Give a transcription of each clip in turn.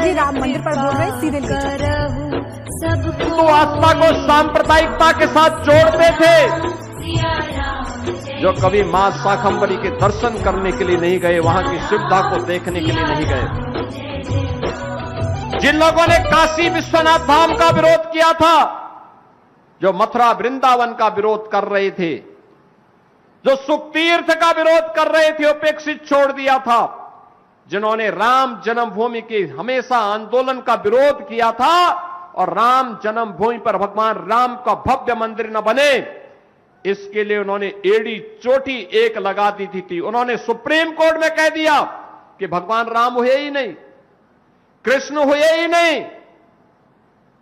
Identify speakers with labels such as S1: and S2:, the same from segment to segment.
S1: मोदी राम मंदिर पर बोल रहे सीधे लीजिए।
S2: तो आस्था को सांप्रदायिकता के साथ जोड़ते थे। जो कभी मां शाकंभरी के दर्शन करने के लिए नहीं गए, वहां की सुविधा को देखने के लिए नहीं गए, जिन लोगों ने काशी विश्वनाथ धाम का विरोध किया था, जो मथुरा वृंदावन का विरोध कर रहे थे, जो सुखतीर्थ का विरोध कर रहे थे, उपेक्षित छोड़ दिया था, जिन्होंने राम जन्मभूमि के हमेशा आंदोलन का विरोध किया था और राम जन्मभूमि पर भगवान राम का भव्य मंदिर न बने, इसके लिए उन्होंने एड़ी चोटी एक लगा दी थी। उन्होंने सुप्रीम कोर्ट में कह दिया कि भगवान राम हुए ही नहीं, कृष्ण हुए ही नहीं।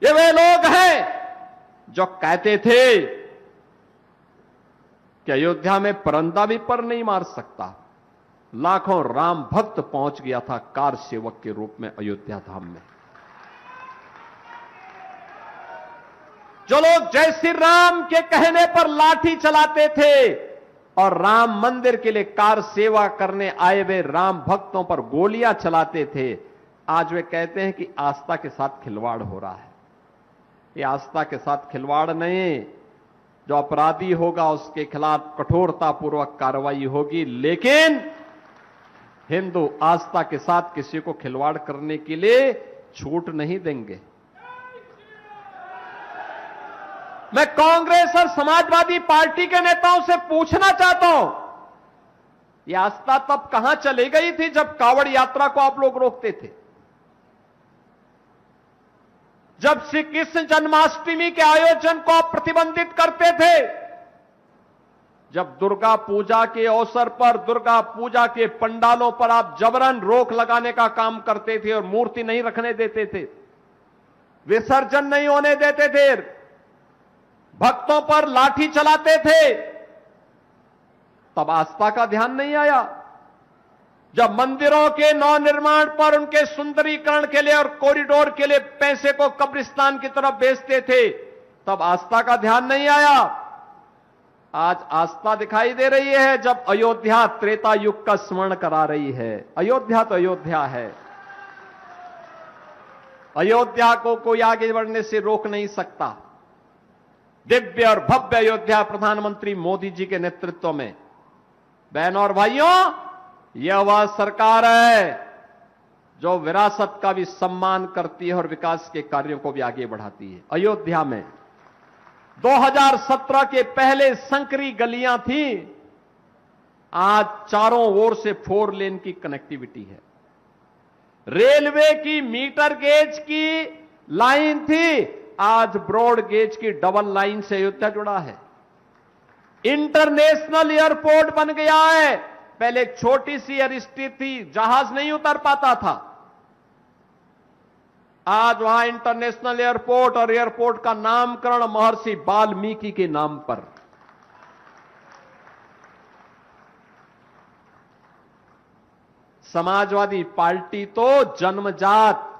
S2: ये वे लोग हैं जो कहते थे कि अयोध्या में परंदा भी पर नहीं मार सकता। लाखों राम भक्त पहुंच गया था कार सेवक के रूप में अयोध्या धाम में। जो लोग जय श्री राम के कहने पर लाठी चलाते थे और राम मंदिर के लिए कार सेवा करने आए हुए राम भक्तों पर गोलियां चलाते थे, आज वे कहते हैं कि आस्था के साथ खिलवाड़ हो रहा है। ये आस्था के साथ खिलवाड़ नहीं, जो अपराधी होगा उसके खिलाफ कठोरतापूर्वक कार्रवाई होगी, लेकिन हिंदू आस्था के साथ किसी को खिलवाड़ करने के लिए छूट नहीं देंगे। मैं कांग्रेस और समाजवादी पार्टी के नेताओं से पूछना चाहता हूं, यह आस्था तब कहां चली गई थी जब कांवड़ यात्रा को आप लोग रोकते थे, जब श्री कृष्ण जन्माष्टमी के आयोजन को आप प्रतिबंधित करते थे, जब दुर्गा पूजा के अवसर पर दुर्गा पूजा के पंडालों पर आप जबरन रोक लगाने का काम करते थे और मूर्ति नहीं रखने देते थे, विसर्जन नहीं होने देते थे, भक्तों पर लाठी चलाते थे, तब आस्था का ध्यान नहीं आया। जब मंदिरों के नवनिर्माण पर उनके सुंदरीकरण के लिए और कॉरिडोर के लिए पैसे को कब्रिस्तान की तरफ बेचते थे, तब आस्था का ध्यान नहीं आया। आज आस्था दिखाई दे रही है जब अयोध्या त्रेता युग का स्मरण करा रही है। अयोध्या तो अयोध्या है, अयोध्या को कोई आगे बढ़ने से रोक नहीं सकता। दिव्य और भव्य अयोध्या प्रधानमंत्री मोदी जी के नेतृत्व में, बहनों और भाइयों, यह वह सरकार है जो विरासत का भी सम्मान करती है और विकास के कार्यों को भी आगे बढ़ाती है। अयोध्या में 2017 के पहले संकरी गलियां थी, आज चारों ओर से 4 लेन की कनेक्टिविटी है। रेलवे की मीटर गेज की लाइन थी, आज ब्रॉड गेज की डबल लाइन से अयोध्या जुड़ा है। इंटरनेशनल एयरपोर्ट बन गया है। पहले एक छोटी सी एयरस्ट्रिप थी, जहाज नहीं उतर पाता था, आज वहां इंटरनेशनल एयरपोर्ट और एयरपोर्ट का नामकरण महर्षि वाल्मीकि के नाम पर। समाजवादी पार्टी तो जन्मजात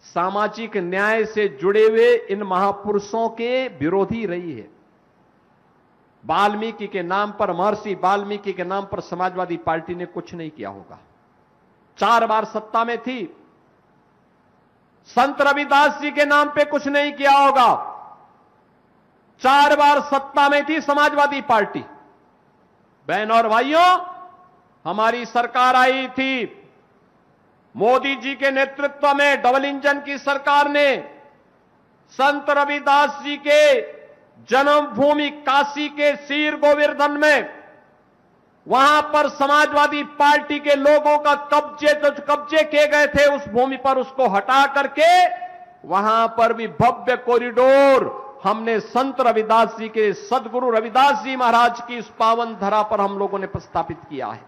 S2: सामाजिक न्याय से जुड़े हुए इन महापुरुषों के विरोधी रही है। वाल्मीकि के नाम पर, महर्षि वाल्मीकि के नाम पर समाजवादी पार्टी ने कुछ नहीं किया होगा। 4 बार सत्ता में थी, संत रविदास जी के नाम पे कुछ नहीं किया होगा। 4 बार सत्ता में थी समाजवादी पार्टी। बहनों और भाइयों, हमारी सरकार आई थी, मोदी जी के नेतृत्व में डबल इंजन की सरकार ने संत रविदास जी के जन्मभूमि काशी के सीर गोवर्धन में, वहां पर समाजवादी पार्टी के लोगों का कब्जे किए गए थे, उस भूमि पर उसको हटा करके वहां पर भी भव्य कॉरिडोर हमने संत रविदास जी के, सदगुरु रविदास जी महाराज की इस पावन धरा पर हम लोगों ने प्रस्थापित किया है।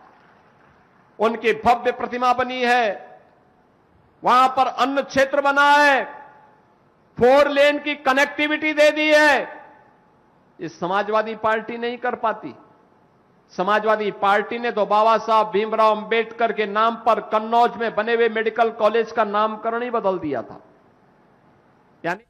S2: उनकी भव्य प्रतिमा बनी है, वहां पर अन्न क्षेत्र बना है, 4 लेन की कनेक्टिविटी दे दी है। इस समाजवादी पार्टी नहीं कर पाती। समाजवादी पार्टी ने तो बाबा साहब भीमराव अंबेडकर के नाम पर कन्नौज में बने हुए मेडिकल कॉलेज का नामकरण ही बदल दिया था। यानी